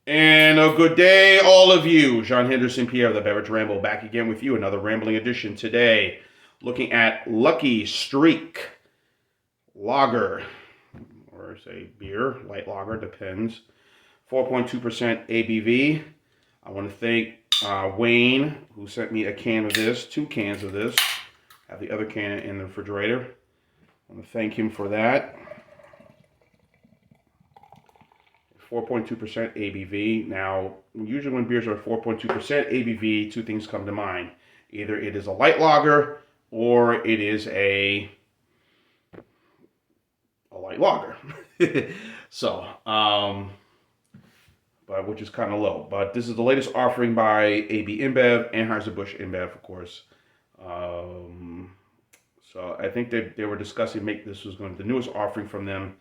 And a good day, all of you. Jean Henderson, Pierre, the Beverage Ramble, back again with you. Another rambling edition today. Looking at Lucky Streak Lager, or say beer, light lager, depends. 4.2% ABV. I want to thank Wayne, who sent me a can of this, 2 cans of this. I have the other can in the refrigerator. I want to thank him for that. 4.2% ABV. Now, usually when beers are 4.2% ABV, two things come to mind. Either it is a light lager or it is a light lager. So, but which is kind of low. But this is the latest offering by AB-InBev, Anheuser-Busch InBev, of course. So I think they were discussing this was going to be the newest offering from them.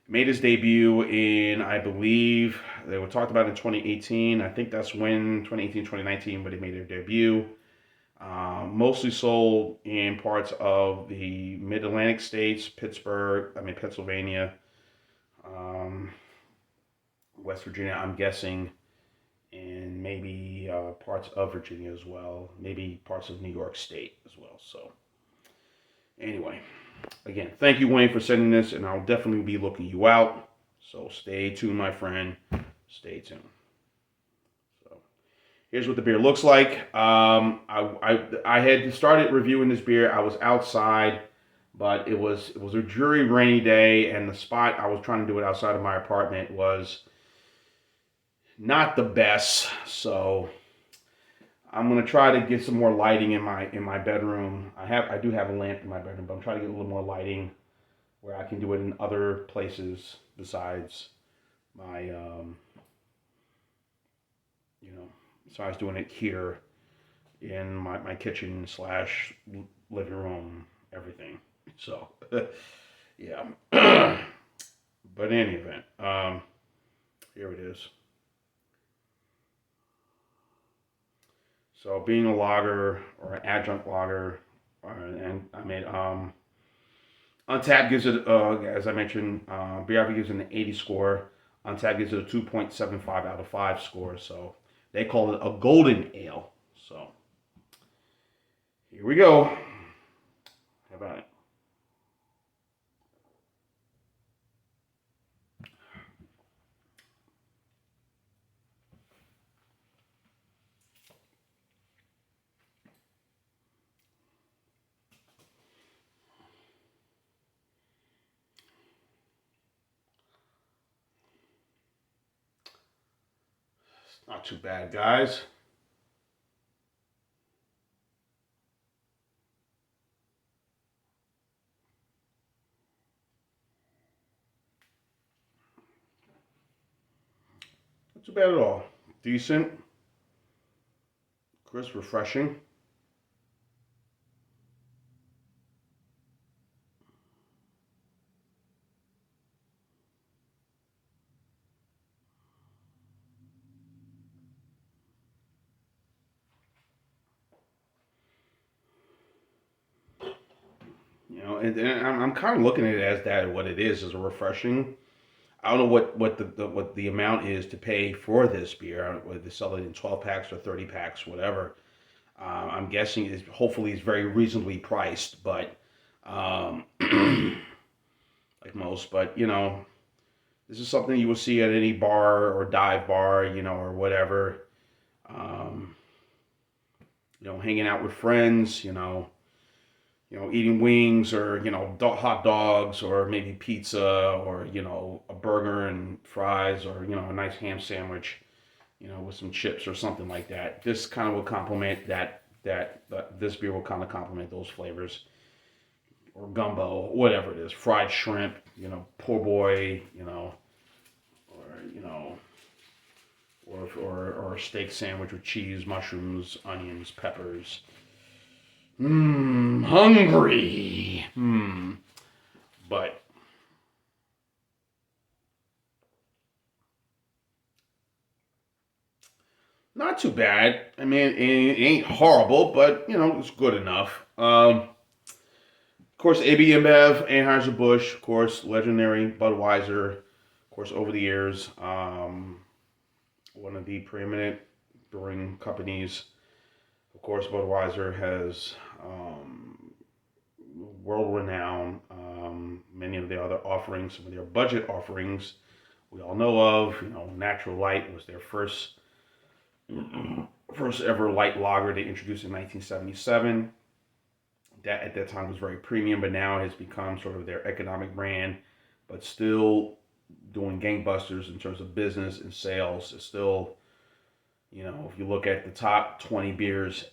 Made his debut in, I believe, they were talked about in 2018. I think that's when, 2018, 2019, when they made their debut. Mostly sold in parts of the mid-Atlantic states, Pennsylvania, West Virginia, I'm guessing, and maybe parts of Virginia as well. Maybe parts of New York State as well. So, anyway. Again, thank you, Wayne, for sending this, and I'll definitely be looking you out. So stay tuned, my friend. Stay tuned. So here's what the beer looks like. I had started reviewing this beer. I was outside, but it was a dreary, rainy day, and the spot I was trying to do it outside of my apartment was not the best. So I'm gonna try to get some more lighting in my bedroom. I do have a lamp in my bedroom, but I'm trying to get a little more lighting where I can do it in other places besides my besides doing it here in my kitchen slash living room, everything. So yeah. But in any event, here it is. So being a lager or an adjunct lager, and I mean, Untappd gives it, as I mentioned, BRV gives it an 80 score. Untappd gives it a 2.75 out of 5 score. So they call it a golden ale. So here we go. How about it? Not too bad, guys. Not too bad at all. Decent, crisp, refreshing. And I'm kind of looking at it as that what it is a refreshing. I don't know what the amount is to pay for this beer. Whether they sell it in 12 packs or 30 packs, whatever. I'm guessing hopefully it's very reasonably priced, but like most. But this is something you will see at any bar or dive bar, or whatever. Um, Hanging out with friends, eating wings or hot dogs or maybe pizza or a burger and fries or a nice ham sandwich, with some chips or something like that. This kind of will complement this beer will kind of complement those flavors, or gumbo, whatever it is, fried shrimp, poor boy, or or a steak sandwich with cheese, mushrooms, onions, peppers. Hungry. But not too bad. I mean, it ain't horrible, but it's good enough. Of course, AB InBev, Anheuser-Busch, of course, legendary Budweiser, of course, over the years. one of the preeminent brewing companies. Of course, Budweiser has world renown. Many of the other offerings, some of their budget offerings, we all know of. Natural Light was their first ever light lager they introduced in 1977. That at that time was very premium, but now has become sort of their economic brand, but still doing gangbusters in terms of business and sales. It's still, if you look at the top 20 beers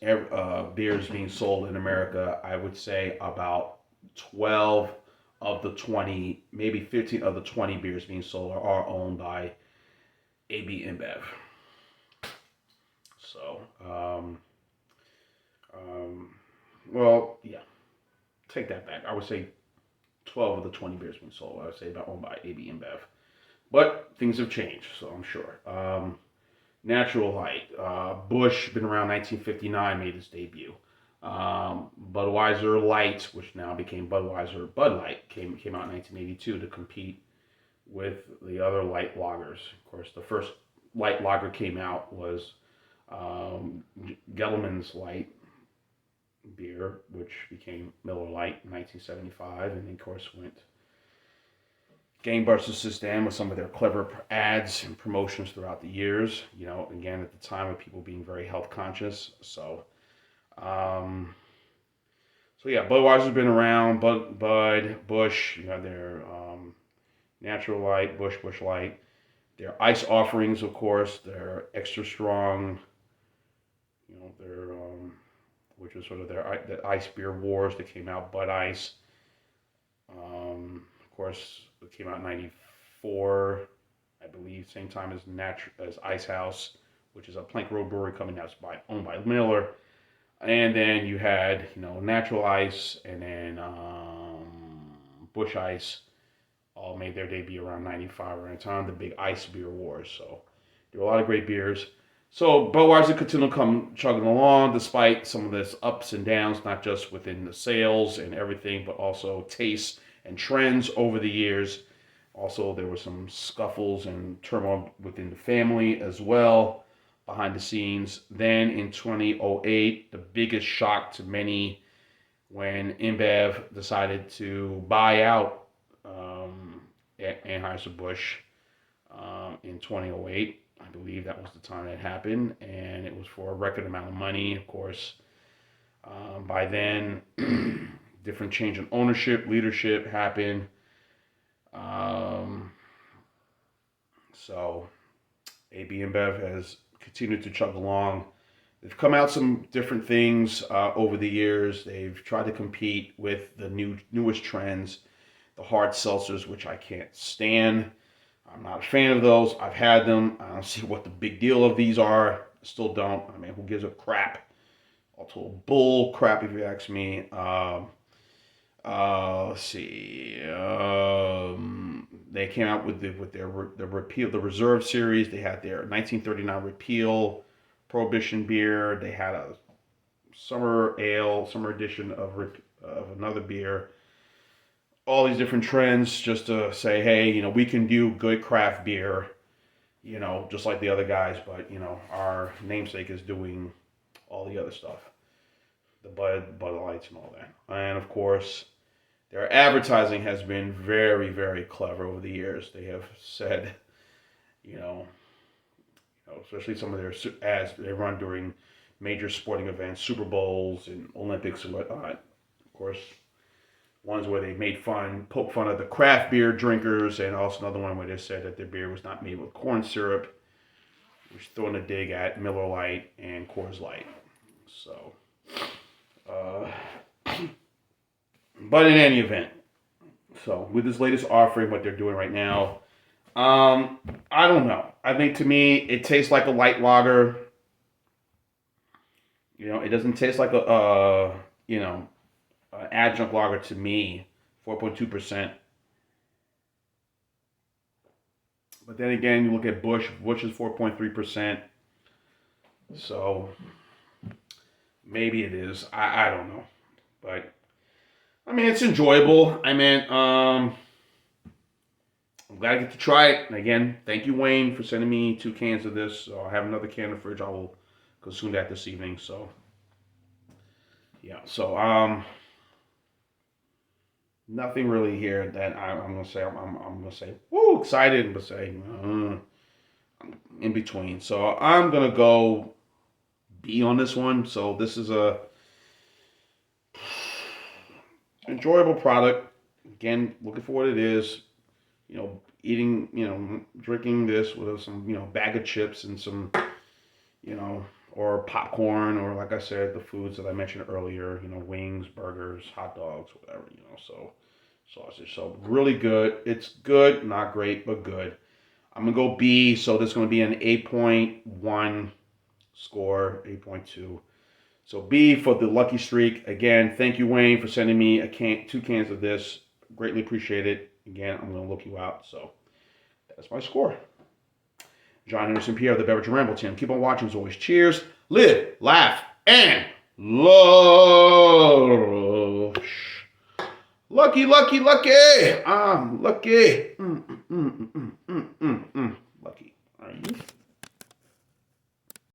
being sold in America, I would say about 12 of the 20, maybe 15 of the 20 beers being sold are owned by AB-InBev. So, well, yeah, take that back. I would say 12 of the 20 beers being sold, I would say, owned by AB-InBev. But things have changed, so I'm sure. Natural Light. Busch, been around 1959, made its debut. Budweiser Light, which now became Budweiser Bud Light, came out in 1982 to compete with the other light lagers. Of course, the first light lager came out was Gellerman's Light beer, which became Miller Lite in 1975, and then, of course, went gangbusters since then with some of their clever ads and promotions throughout the years. Again, at the time of people being very health conscious. So yeah, Budweiser's been around. Bud, Busch, their Natural Light, Busch Light. Their ice offerings, of course, they're extra strong. Their which was sort of the ice beer wars that came out. Bud Ice, of course, it came out in '94, I believe, same time as Ice House, which is a Plank Road brewery coming out, owned by Miller. And then you had, Natural Ice, and then Busch Ice, all made their debut around '95, around the time of the big ice beer wars. So there were a lot of great beers. So Budweiser continued to come chugging along despite some of this ups and downs, not just within the sales and everything, but also tastes and trends over the years. Also, there were some scuffles and turmoil within the family as well, behind the scenes. Then in 2008, the biggest shock to many, when InBev decided to buy out Anheuser-Busch in 2008. I believe that was the time that happened, and it was for a record amount of money. Of course, by then, different change in ownership, leadership happened. So AB-InBev has continued to chug along. They've come out some different things over the years. They've tried to compete with the newest trends, the hard seltzers, which I can't stand. I'm not a fan of those. I've had them. I don't see what the big deal of these are. Still don't. I mean, who gives a crap? Total bull crap, if you ask me. Let's see. They came out with the repeal, the Reserve series. They had their 1939 repeal Prohibition beer. They had a summer edition of another beer. All these different trends just to say, hey, we can do good craft beer, just like the other guys, but, our namesake is doing all the other stuff, the Bud Lights and all that. And, of course, their advertising has been very, very clever over the years. They have said, especially some of their ads they run during major sporting events, Super Bowls and Olympics and whatnot. Of course, ones where they poked fun of the craft beer drinkers, and also another one where they said that their beer was not made with corn syrup, which throwing a dig at Miller Lite and Coors Light. So, but in any event, so with this latest offering, what they're doing right now, I don't know. I think to me, it tastes like a light lager. It doesn't taste like Adjunct lager to me, 4.2%. But then again, you look at Busch is 4.3%. So maybe it is. I don't know. But I mean, it's enjoyable. I mean, I'm glad I get to try it. And again, thank you, Wayne, for sending me 2 cans of this. So I have another can in the fridge. I will consume that this evening. So yeah. So nothing really here that I'm gonna say. I'm gonna say woo excited, but say in between. So I'm gonna go B on this one. So this is a enjoyable product. Again, looking for what it is. Eating, drinking this with some, bag of chips and some, or popcorn, or like I said, the foods that I mentioned earlier, wings, burgers, hot dogs, whatever, so sausage. So really good. It's good, not great, but good. I'm going to go B, so there's going to be an 8.1 score, 8.2. So B for the Lucky Streak. Again, thank you, Wayne, for sending me 2 cans of this. Greatly appreciate it. Again, I'm going to look you out. So that's my score. John Henderson Pierre, the Beverage Ramble team. Keep on watching as always. Cheers, live, laugh, and love. Lucky, lucky, lucky. I'm lucky.